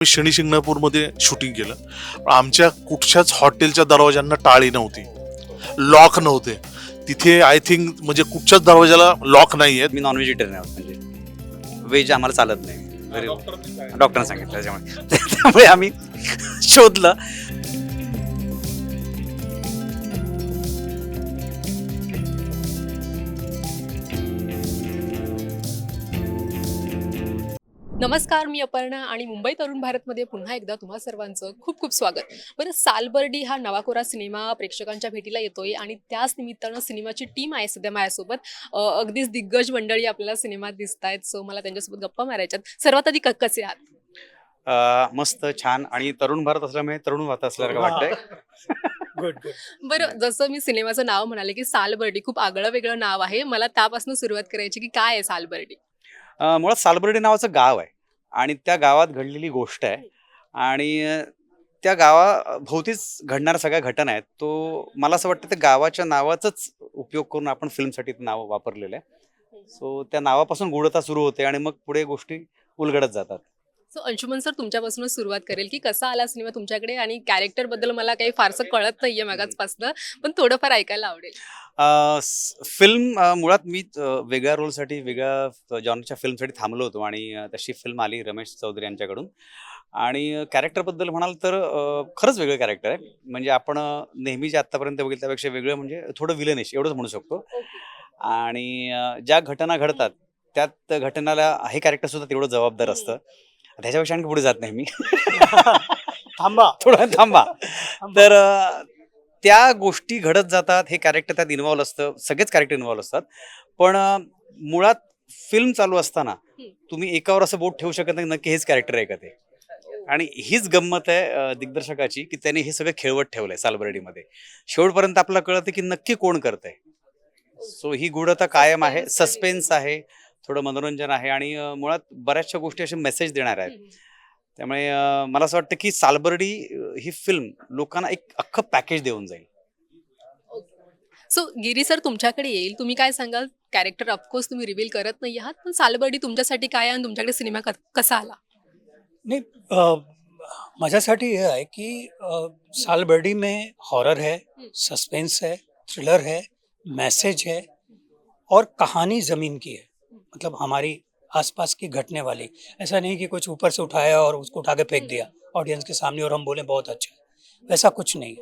मी Shani शिंगणापूरमध्ये shooting केलं. आमच्या कुठच्याच हॉटेलच्या दरवाजांना टाळी नव्हती, लॉक नव्हते. तिथे आय थिंक म्हणजे कुठच्याच दरवाजाला लॉक नाही आहेत. मी नॉन व्हेजिटेरियन आहे, म्हणजे व्हेज आम्हाला चालत नाही. डॉक्टरने सांगितलं त्यामुळे आम्ही शोधलं. नमस्कार, मी अपर्णा आणि मुंबई तरुण भारतमध्ये पुन्हा एकदा तुम्हा सर्वांचं खूप खूप स्वागत. बरं, सालबर्डी हा नवा कोरा सिनेमा प्रेक्षकांच्या भेटीला येतोय आणि त्याच निमित्तानं सिनेमाची टीम आहे सध्या माझ्यासोबत. अगदीच दिग्गज मंडळी आपल्याला सिनेमात दिसत आहेत, सो मला त्यांच्यासोबत गप्पा मारायच्यात. सर्वात आधी कसे आहात? मस्त छान आणि तरुण भारत असल्यामुळे तरुण भारत असल्यासारखं वाटतंय. गुड. बरं, जसं मी सिनेमाचं नाव म्हणाले की सालबर्डी खूप आगळं वेगळं नाव आहे. मला त्यापासून सुरुवात करायची की काय आहे सालबर्डी? मुळात सालबर्डी नावाचं गाव आहे आणि त्या गावात घडलेली गोष्ट आहे आणि त्या गावाभोवतीच घडणाऱ्या सगळ्या घटना आहेत. तो मला असं वाटतं त्या गावाच्या नावाचाच उपयोग करून आपण फिल्मसाठी ते नाव वापरलेलं आहे. सो त्या नावापासून गूढता सुरू होते आणि मग पुढे गोष्टी उलगडत जातात. सो अंशुमन सर, तुमच्यापासूनच सुरुवात करेल की कसा आला सिनेमा तुमच्याकडे, आणि कॅरेक्टर बद्दल मला काही फारसं कळत नाहीये मागासपासनं, पण थोडंफार ऐकायला आवडेल. फिल्म मुळात मी वेगळ्या रोलसाठी वेगळ्या जॉनरच्या फिल्मसाठी थांबलो होतो आणि तशी फिल्म आली रमेश चौधरी यांच्याकडून. आणि कॅरेक्टरबद्दल म्हणाल तर खरंच वेगळं कॅरेक्टर आहे. म्हणजे आपण नेहमी जे आत्तापर्यंत बघितलं त्यापेक्षा वेगळं, म्हणजे थोडं विलनिश एवढंच म्हणू शकतो. आणि ज्या घटना घडतात त्यात घटनाला हे कॅरेक्टर सुद्धा तेवढं जबाबदार असतं. त्याच्यापेक्षा आणखी पुढे जात नाही मी. थोडं थांबा. तर त्या गोष्टी घडत जातात, हे कॅरेक्टर त्यात इन्व्हॉल्व असतं, सगळेच कॅरेक्टर इन्व्हॉल्व असतात. पण मुळात फिल्म चालू असताना तुम्ही एकावर असं बोट ठेवू शकत नाही नक्की हेच कॅरेक्टर आहे का ते. आणि हीच गंमत आहे दिग्दर्शकाची की त्याने हे सगळं खेळवत ठेवलंय सालबर्डीमध्ये. शेवटपर्यंत आपल्याला कळतं की नक्की कोण करतंय. सो ही गूढता कायम आहे, सस्पेन्स आहे, थोडं मनोरंजन आहे आणि मुळात बऱ्याचशा गोष्टी असे मेसेज देणार आहेत. त्यामुळे मला असं वाटतं की सालबर्डी ही फिल्म लोकांना एक अख्खं पॅकेज देऊन जाईल. सो गिरी सर, तुमच्याकडे येईल. तुम्ही काय सांगाल? कॅरेक्टर ऑफकोर्स तुम्ही रिव्हील करत नाही आहात, पण सालबर्डी तुमच्यासाठी काय आहे आणि तुमच्याकडे सिनेमा कसा आला? नहीं, माझ्यासाठी हे आहे की सालबर्डी में हॉरर है, सस्पेंस है, थ्रिलर है, मैसेज है और कहानी ज़मीन की है. मतलब हमारी आसपास की घटने वाली. ऐसा नहीं कि कुछ ऊपर से उठाया और उसको उठा के फेंक दिया ऑडियंस के सामने और हम बोले बहुत अच्छा है. वैसा कुछ नहीं.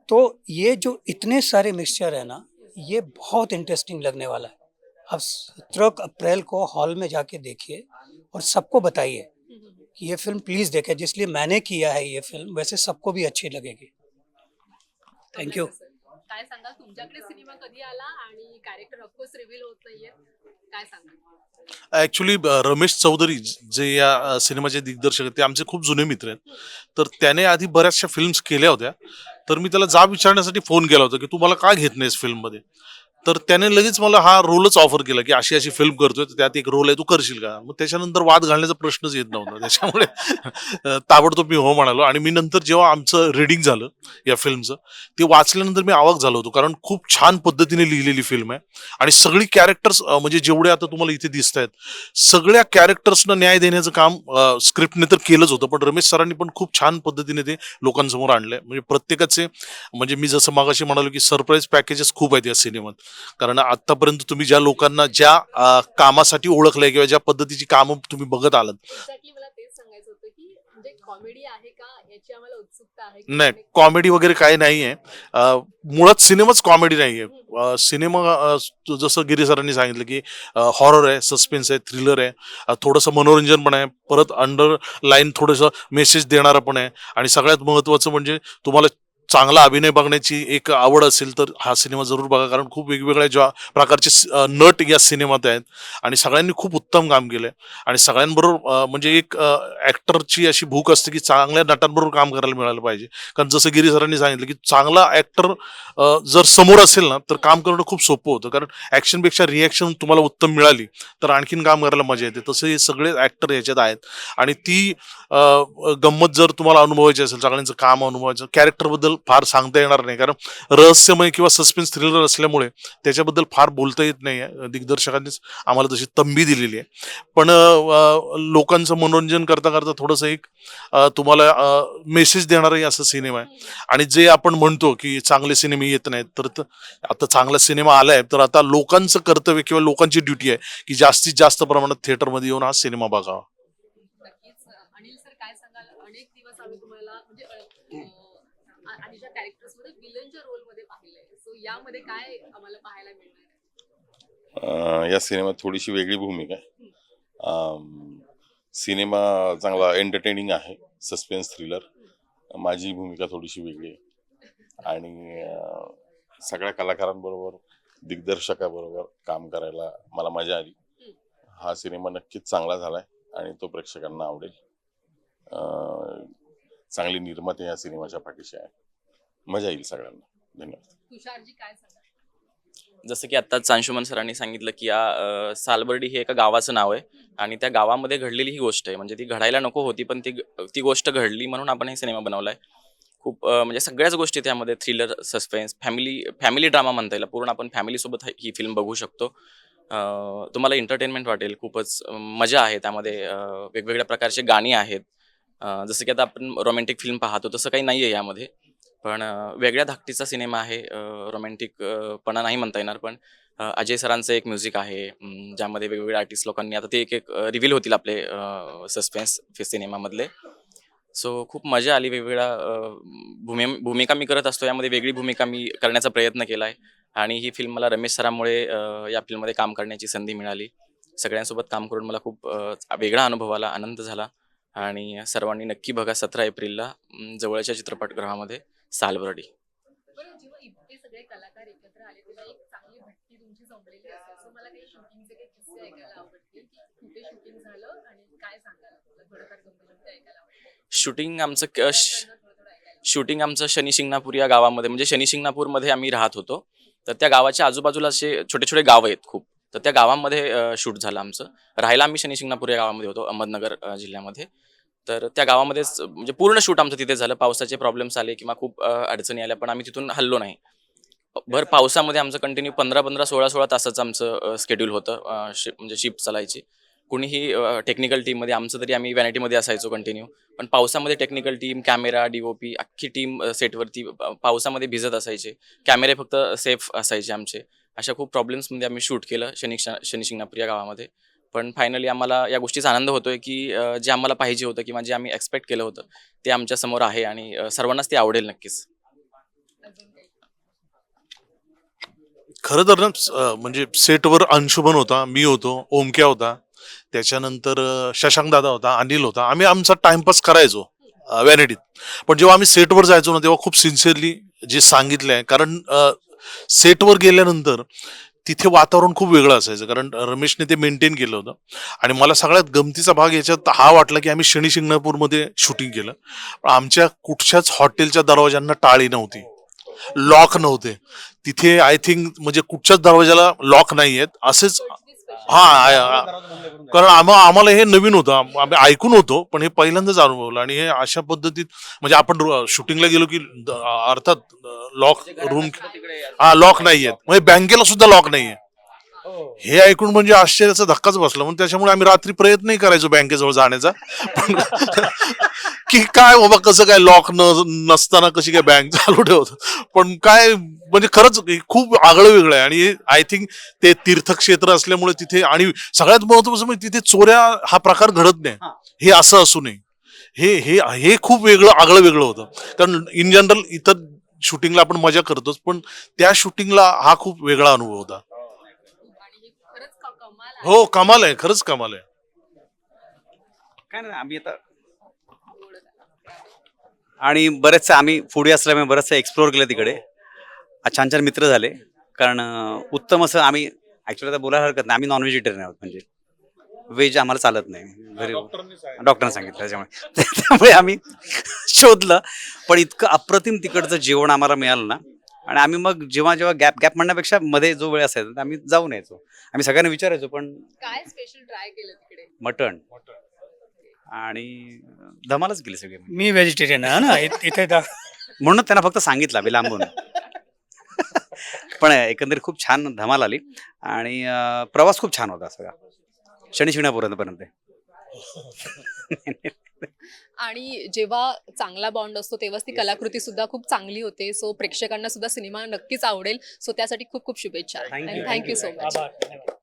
तो ये जो इतने सारे मिक्सचर है ना, ये बहुत इंटरेस्टिंग लगने वाला है. अब 17 अप्रैल को हॉल में जाके देखिए और सबको बताइए कि ये फिल्म प्लीज़ देखें. जिसलिए मैंने किया है ये फिल्म, वैसे सबको भी अच्छी लगेगी. Thank you. काय सांगाल? तुमच्याकडे सिनेमा कधी आला आणि कॅरेक्टर ऑफकोर्स रिव्हील होत नाहीये, काय सांगाल? ऍक्च्युली रमेश चौधरी जे या सिनेमाचे दिग्दर्शक आहेत ते आमचे खूप जुने मित्र आहेत. तर त्याने आधी बऱ्याचशा फिल्म्स केल्या होत्या. तर मी त्याला जाब विचारण्यासाठी फोन केला होता की तू मला का घेत नाहीस फिल्ममध्ये. तर त्याने लगेच मला हा रोलच ऑफर केला की अशी अशी फिल्म करतोय, तर त्यात एक रोल आहे, तू करशील का. मग त्याच्यानंतर वाद घालण्याचा प्रश्नच येत नव्हता. त्याच्यामुळे ताबडतोब मी हो म्हणालो. आणि मी नंतर जेव्हा आमचं रिडिंग झालं या फिल्मचं, ते वाचल्यानंतर मी अवाक झालो होतो, कारण खूप छान पद्धतीने लिहिलेली फिल्म आहे. आणि सगळी कॅरेक्टर्स म्हणजे जेवढे आता तुम्हाला इथे दिसत आहेत, सगळ्या कॅरेक्टर्सना न्याय देण्याचं काम स्क्रिप्टने तर केलंच होतं, पण रमेश सरांनी पण खूप छान पद्धतीने ते लोकांसमोर आणलंय. म्हणजे प्रत्येकाचे, म्हणजे मी जसं मागाशी म्हणालो की सरप्राईज पॅकेजेस खूप आहेत या सिनेमात. कारण आतापर्यंत तुम्ही ज्या लोकांना ज्या कामासाठी ओळखलंय किंवा ज्या पद्धतीची कामं तुम्ही बघत आलात. एक्झॅक्टली मला तेच सांगायचं होतं की म्हणजे कॉमेडी आहे का याची आम्हाला उत्सुकता आहे. नाही, कॉमेडी वगैरे काही नाहीये. मुळात सिनेमाच कॉमेडी नाहीये. सिनेमा जसं गिरी सरांनी सांगितलं की हॉरर आहे, सस्पेन्स आहे, थ्रिलर आहे, थोडंसं मनोरंजन पण आहे, परत अंडरलाईन थोडंसं मेसेज देणारा पण आहे. आणि सगळ्यात महत्त्वाचं म्हणजे तुम्हाला चांगला अभिनय बघण्याची एक आवड असेल तर हा सिनेमा जरूर बघा, कारण खूप वेगवेगळ्या ज्या प्रकारचे नट या सिनेमात आहेत आणि सगळ्यांनी खूप उत्तम काम केलंय. आणि सगळ्यांबरोबर म्हणजे एक ऍक्टरची अशी भूक असते की चांगल्या नटांबरोबर काम करायला मिळालं पाहिजे. कारण जसं गिरी सरांनी सांगितलं की चांगला ऍक्टर जर समोर असेल ना, तर काम करणं खूप सोपं होतं. कारण ऍक्शनपेक्षा रिॲक्शन तुम्हाला उत्तम मिळाली तर आणखीन काम करायला मजा येते. तसं हे सगळे ऍक्टर याच्यात आहेत आणि ती गंमत जर तुम्हाला अनुभवायची असेल, सगळ्यांचं काम अनुभवायचं, कॅरेक्टरबद्दल फार सांगता येणार नाही, कारण रहस्यमय किंवा सस्पेन्स थ्रिलर असल्यामुळे त्याच्याबद्दल फार बोलता येत नाही आहे. दिग्दर्शकांनीच आम्हाला तशी तंबी दिलेली आहे. पण लोकांचं मनोरंजन करता करता थोडंसं एक तुम्हाला मेसेज देणाराही असा सिनेमा आहे. आणि जे आपण म्हणतो की चांगले सिनेमे येत नाहीत, तर आता चांगला सिनेमा आलाय, तर आता लोकांचं कर्तव्य किंवा लोकांची ड्युटी आहे की जास्तीत जास्त प्रमाणात थिएटरमध्ये येऊन हा सिनेमा बघावा. नक्कीच. अनिल सर काय सांगाल? अनेक दिवस आम्ही तुम्हाला म्हणजे आधीच्या कॅरेक्टर्स मध्ये विलनच्या रोल मध्ये पाहिलंय. सो यामध्ये काय आम्हाला पाहायला मिळणार आहे? या सिनेमात थोडीशी वेगळी भूमिका आहे. सिनेमा चांगला एंटरटेनिंग आहे, सस्पेन्स थ्रिलर. माझी भूमिका थोडीशी वेगळी आहे आणि सगळ्या कलाकारांबरोबर, दिग्दर्शकाबरोबर काम करायला मला मजा आली. हा सिनेमा नक्कीच चांगला झालाय आणि तो प्रेक्षकांना आवडेल. चांगली निर्माते या सिनेमाच्या पाठीशी आहे. मजा येईल सगळ्यांना. धन्यवाद. तुषारजी काय सांगाल? जसं की आत्ताच अंशुमन सरांनी सांगितलं की या सालबर्डी हे एका गावाचं नाव आहे आणि त्या गावामध्ये घडलेली ही गोष्ट आहे. म्हणजे ती घडायला नको होती, पण ती गोष्ट घडली म्हणून आपण हे सिनेमा बनवलाय. खूप म्हणजे सगळ्याच गोष्टी त्यामध्ये, थ्रिलर, सस्पेन्स, फॅमिली ड्रामा म्हणता येईल. पूर्ण आपण फॅमिलीसोबत ही फिल्म बघू शकतो. तुम्हाला एंटरटेनमेंट वाटेल. खूपच मजा आहे त्यामध्ये. वेगवेगळ्या प्रकारचे गाणी आहेत. जसं की आता आपण रोमॅन्टिक फिल्म पाहतो तसं काही नाही आहे यामध्ये, पण वेगळ्या धाकटीचा सिनेमा आहे. रोमॅन्टिक पणा नाही म्हणता येणार, पण अजय सरांचं एक म्युझिक आहे ज्यामध्ये वेगवेगळे आर्टिस्ट लोकांनी, आता ते एक एक रिव्हील होतील आपले सस्पेन्स सिनेमामधले. सो खूप मजा आली. वेगवेगळ्या भूमिका मी करत असतो. यामध्ये वेगळी भूमिका मी करण्याचा प्रयत्न केला आहे आणि ही फिल्म मला रमेश सरांमुळे या फिल्ममध्ये काम करण्याची संधी मिळाली. सगळ्यांसोबत काम करून मला खूप वेगळा अनुभव आला, आनंद झाला आणि सर्वांनी नक्की बघा 17 एप्रिलला जवळच्या चित्रपटगृहामध्ये सालबर्डी. बरं, जेव्हा इतके सगळे कलाकार एकत्र आले तेव्हा एक चांगली भट्टी तुमची जमलेली असेल. सो मला काही शूटिंगचे काही किस्से ऐकायला आवडतील की कुठे शूटिंग झालं आणि काय सांगाल? थोडंफार गमती ऐकायला आवडतील. शूटिंग आमचं शनी शिंगणापूर या गावामध्ये, म्हणजे शनी शिंगणापूरमध्ये आम्ही राहत होतो. तर त्या गावाच्या आजूबाजूला असे छोटे छोटे गाव आहेत खूप. तर त्या गावामध्ये शूट झालं आमचं. राहायला आम्ही शनी शिंगणापूर या गावामध्ये होतो, अहमदनगर जिल्ह्यामध्ये. तर त्या गावामध्येच म्हणजे पूर्ण शूट आमचं तिथे झालं. पावसाचे प्रॉब्लेम्स आले किंवा खूप अडचणी आल्या, पण आम्ही तिथून हल्लो नाही. भर पावसामध्ये आमचं कंटिन्यू 15-15, 16-16 तासाचं आमचं स्केड्यूल होतं. म्हणजे शिफ्ट चालायची. कुणीही टेक्निकल टीममध्ये, आमचं तरी आम्ही व्हॅनिटीमध्ये असायचो कंटिन्यू. पण पावसामध्ये टेक्निकल टीम, कॅमेरा, DOP अख्खी टीम सेटवरती पावसामध्ये भिजत असायचे. कॅमेरे फक्त सेफ असायचे आमचे. अशा खूप प्रॉब्लेम्समध्ये आम्ही शूट केलं शनी शिंगणापूर या गावामध्ये. पण फायनली आम्हाला या गोष्टीचा आनंद होतोय की जे आम्हाला पाहिजे होतं किंवा जे आम्ही एक्सपेक्ट केलं होतं ते आमच्या समोर आहे आणि सर्वांनाच ते आवडेल नक्कीच. खरं तर ना म्हणजे सेटवर अंशुमन होता, मी होतो, ओमक्या होता, त्याच्यानंतर शशांक दादा होता, अनिल होता. आम्ही आमचा टाइमपास करायचो व्हॅनिटीत. पण जेव्हा आम्ही सेटवर जायचो ना, तेव्हा खूप सिन्सिअरली जे सांगितलं आहे, कारण सेटवर गेल्यानंतर तिथे वातावरण खूप वेगळं असायचं, कारण रमेशने ते मेंटेन केलं होतं. आणि मला सगळ्यात गमतीचा भाग याच्यात हा वाटला की आम्ही शनी शिंगणापूरमध्ये शूटिंग केलं, पण आमच्या कुठच्याच हॉटेलच्या दरवाजांना टाळी नव्हती, लॉक नव्हते तिथे. आय थिंक म्हणजे कुठच्याच दरवाजाला लॉक नाही आहेत असेच. कारण आम्हाला हे नवीन होतं, आम्ही ऐकून होतो, पण हे पहिल्यांदाच अनुभवलं. आणि हे अशा पद्धतीत म्हणजे आपण शूटिंगला गेलो की अर्थात लॉक रूम लॉक नाही आहेत, म्हणजे बँकेला सुद्धा लॉक नाहीये. हे ऐकून म्हणजे आश्चर्याचा धक्काच बसला. म्हणून त्याच्यामुळे आम्ही रात्री प्रयत्नही करायचो बँकेजवळ जाण्याचा की काय बाबा, कसं काय लॉक नसताना कशी काय बँक चालू ठेवत. पण काय म्हणजे खरंच खूप आगळं वेगळं आहे. आणि आय थिंक ते तीर्थक्षेत्र असल्यामुळे तिथे, आणि सगळ्यात महत्वाचं म्हणजे तिथे चोऱ्या हा प्रकार घडत नाही. हे असं असू नये, हे हे हे खूप वेगळं आगळं वेगळं होतं. कारण इन जनरल इतर शूटिंगला आपण मजा करतोच, पण त्या शूटिंगला हा खूप वेगळा अनुभव होता. आणि हे खरंच कमाल आहे. हो, कमाल आहे, खरंच कमाल आहे. काय नाही, आम्ही आता आणि बरेचसे आम्ही फूडी असल्यामुळे बरेचसे एक्सप्लोर केलं तिकडे. छान छान मित्र झाले. कारण उत्तम असं आम्ही ॲक्च्युली आता बोलायला हरकत नाही, आम्ही नॉन व्हेजिटेरियन आहोत. म्हणजे व्हेज आम्हाला चालत नाही घरी, डॉक्टरने सांगितलं. त्यामुळे आम्ही शोधलं, पण इतकं अप्रतिम तिकडचं जेवण आम्हाला मिळालं ना. आणि आम्ही मग जेव्हा गॅप म्हणण्यापेक्षा मध्ये जो वेळ असायचा तर आम्ही जाऊन यायचो. आम्ही सगळ्यांना विचारायचो, पण काय स्पेशल ट्राय केलं तिकडे? मटण आणि धमालच केली सगळी. मी व्हेजिटेरियन आहे ना, इथे म्हणून त्यांना फक्त सांगितलं आम्ही लांबून. पण एकंदरीत खूप छान धमाल आली आणि प्रवास खूप छान होता सगळा शनिशिंगणापूरपर्यंत. आणि जेव्हा चांगला बॉन्ड असतो तेव्हाच ती कलाकृती सुद्धा खूप चांगली होते. सो प्रेक्षकांना सुद्धा सिनेमा नक्कीच आवडेल. सो त्यासाठी खूप खूप शुभेच्छा. Thank you. Thank you so much. आभार, धन्यवाद.